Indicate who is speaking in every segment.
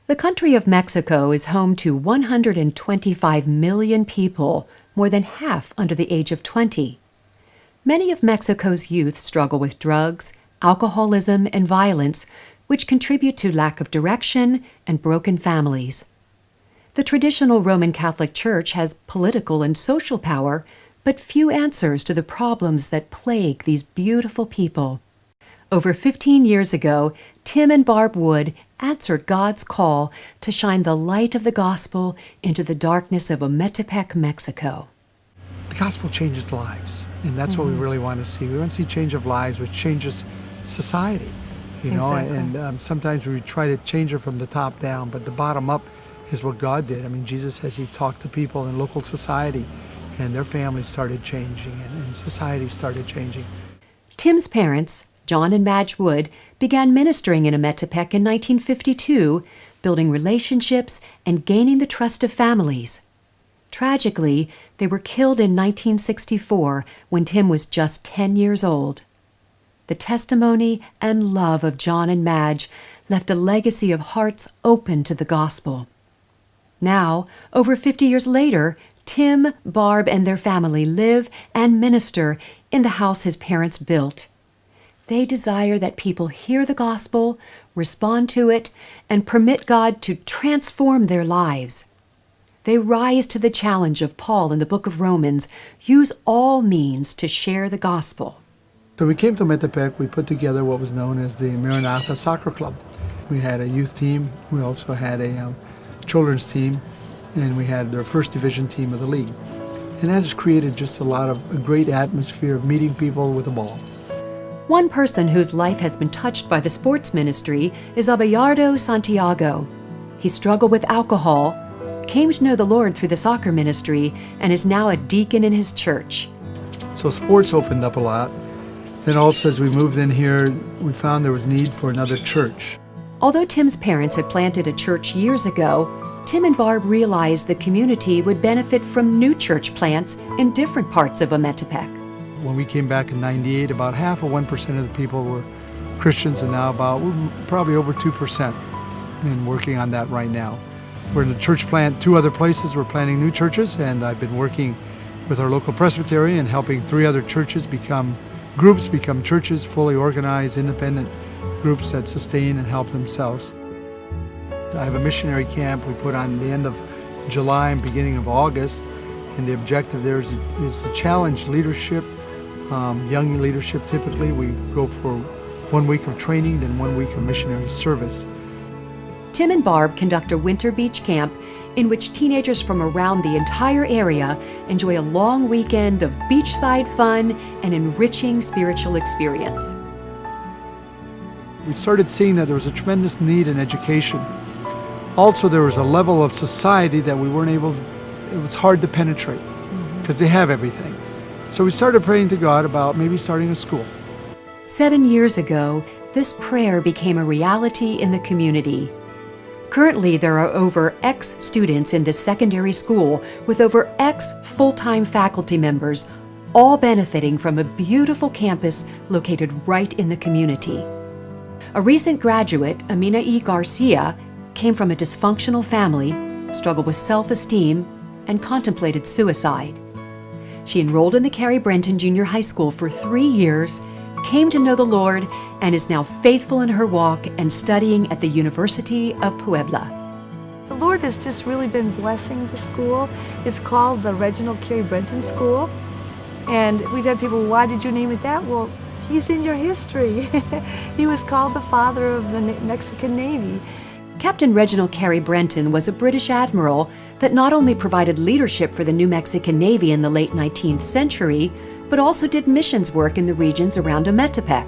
Speaker 1: The country of Mexico is home to 125 million people, more than half under the age of 20. Many of Mexico's youth struggle with drugs, alcoholism, and violence, which contribute to lack of direction and broken families. The traditional Roman Catholic Church has political and social power, but few answers to the problems that plague these beautiful people. Over 15 years ago, Tim and Barb Wood answered God's call to shine the light of the gospel into the darkness of Ometepec, Mexico.
Speaker 2: The gospel changes lives, and that's what we really want to see. We want to see change of lives, which changes society, you know,
Speaker 1: Exactly.
Speaker 2: and sometimes we try to change it from the top down, but the bottom up is what God did. I mean, Jesus says he talked to people in local society, and their families started changing, and society started changing.
Speaker 1: Tim's parents, John and Madge Wood, began ministering in Ometepec in 1952, building relationships and gaining the trust of families. Tragically, they were killed in 1964 when Tim was just 10 years old. The testimony and love of John and Madge left a legacy of hearts open to the gospel. Now, over 50 years later, Tim, Barb, and their family live and minister in the house his parents built. They desire that people hear the gospel, respond to it, and permit God to transform their lives. They rise to the challenge of Paul in the book of Romans, use all means to share the gospel.
Speaker 2: So we came to Metepec, we put together what was known as the Maranatha Soccer Club. We had a youth team, we also had a children's team, and we had their first division team of the league. And that has created just a great atmosphere of meeting people with a ball.
Speaker 1: One person whose life has been touched by the sports ministry is Abelardo Santiago. He struggled with alcohol, came to know the Lord through the soccer ministry, and is now a deacon in his church.
Speaker 2: So sports opened up a lot. Then also as we moved in here, we found there was need for another church.
Speaker 1: Although Tim's parents had planted a church years ago, Tim and Barb realized the community would benefit from new church plants in different parts of Ometepec.
Speaker 2: When we came back in '98, about half of 1% of the people were Christians, and now we're probably over 2%, and working on that right now. We're in the church plant, 2 other places. We're planting new churches, and I've been working with our local presbytery and helping 3 other churches become churches, fully organized, independent groups that sustain and help themselves. I have a missionary camp we put on the end of July and beginning of August, and the objective there is to challenge leadership, young leadership typically. We go for 1 week of training, then 1 week of missionary service.
Speaker 1: Tim and Barb conduct a winter beach camp in which teenagers from around the entire area enjoy a long weekend of beachside fun and enriching spiritual experience.
Speaker 2: We started seeing that there was a tremendous need in education. Also, there was a level of society that we weren't able to, it was hard to penetrate because they have everything. So we started praying to God about maybe starting a school.
Speaker 1: 7 years ago, this prayer became a reality in the community. Currently, there are over X students in this secondary school with over X full-time faculty members, all benefiting from a beautiful campus located right in the community. A recent graduate, Amina E. Garcia, came from a dysfunctional family, struggled with self-esteem, and contemplated suicide. She enrolled in the Carey Brenton Junior High School for 3 years, came to know the Lord, and is now faithful in her walk and studying at the University of Puebla.
Speaker 3: The Lord has just really been blessing the school. It's called the Reginald Carey Brenton School. And we've had people, why did you name it that? Well, he's in your history. He was called the father of the Mexican Navy.
Speaker 1: Captain Reginald Carey Brenton was a British admiral that not only provided leadership for the New Mexican Navy in the late 19th century, but also did missions work in the regions around Ometepec.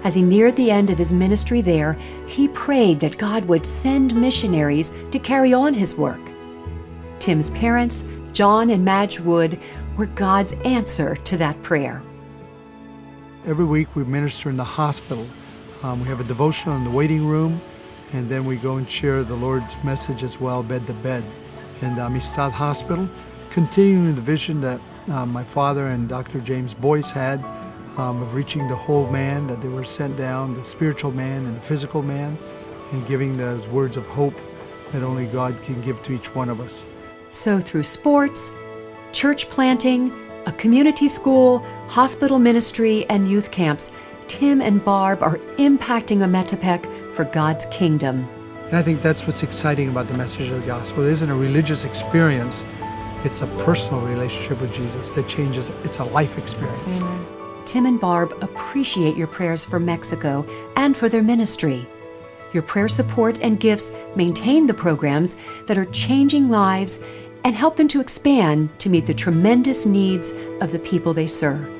Speaker 1: As he neared the end of his ministry there, he prayed that God would send missionaries to carry on his work. Tim's parents, John and Madge Wood, were God's answer to that prayer.
Speaker 2: Every week we minister in the hospital. We have a devotional in the waiting room, and then we go and share the Lord's message as well, bed to bed. In Amistad Hospital, continuing the vision that my father and Dr. James Boyce had of reaching the whole man, that they were sent down, the spiritual man and the physical man. and giving those words of hope that only God can give to each one of us.
Speaker 1: So through sports, church planting, a community school, hospital ministry, and youth camps, Tim and Barb are impacting Ometepec for God's kingdom.
Speaker 2: And I think that's what's exciting about the message of the gospel. It isn't a religious experience. It's a personal relationship with Jesus that changes. It's a life experience.
Speaker 3: Amen.
Speaker 1: Tim and Barb appreciate your prayers for Mexico and for their ministry. Your prayer support and gifts maintain the programs that are changing lives and help them to expand to meet the tremendous needs of the people they serve.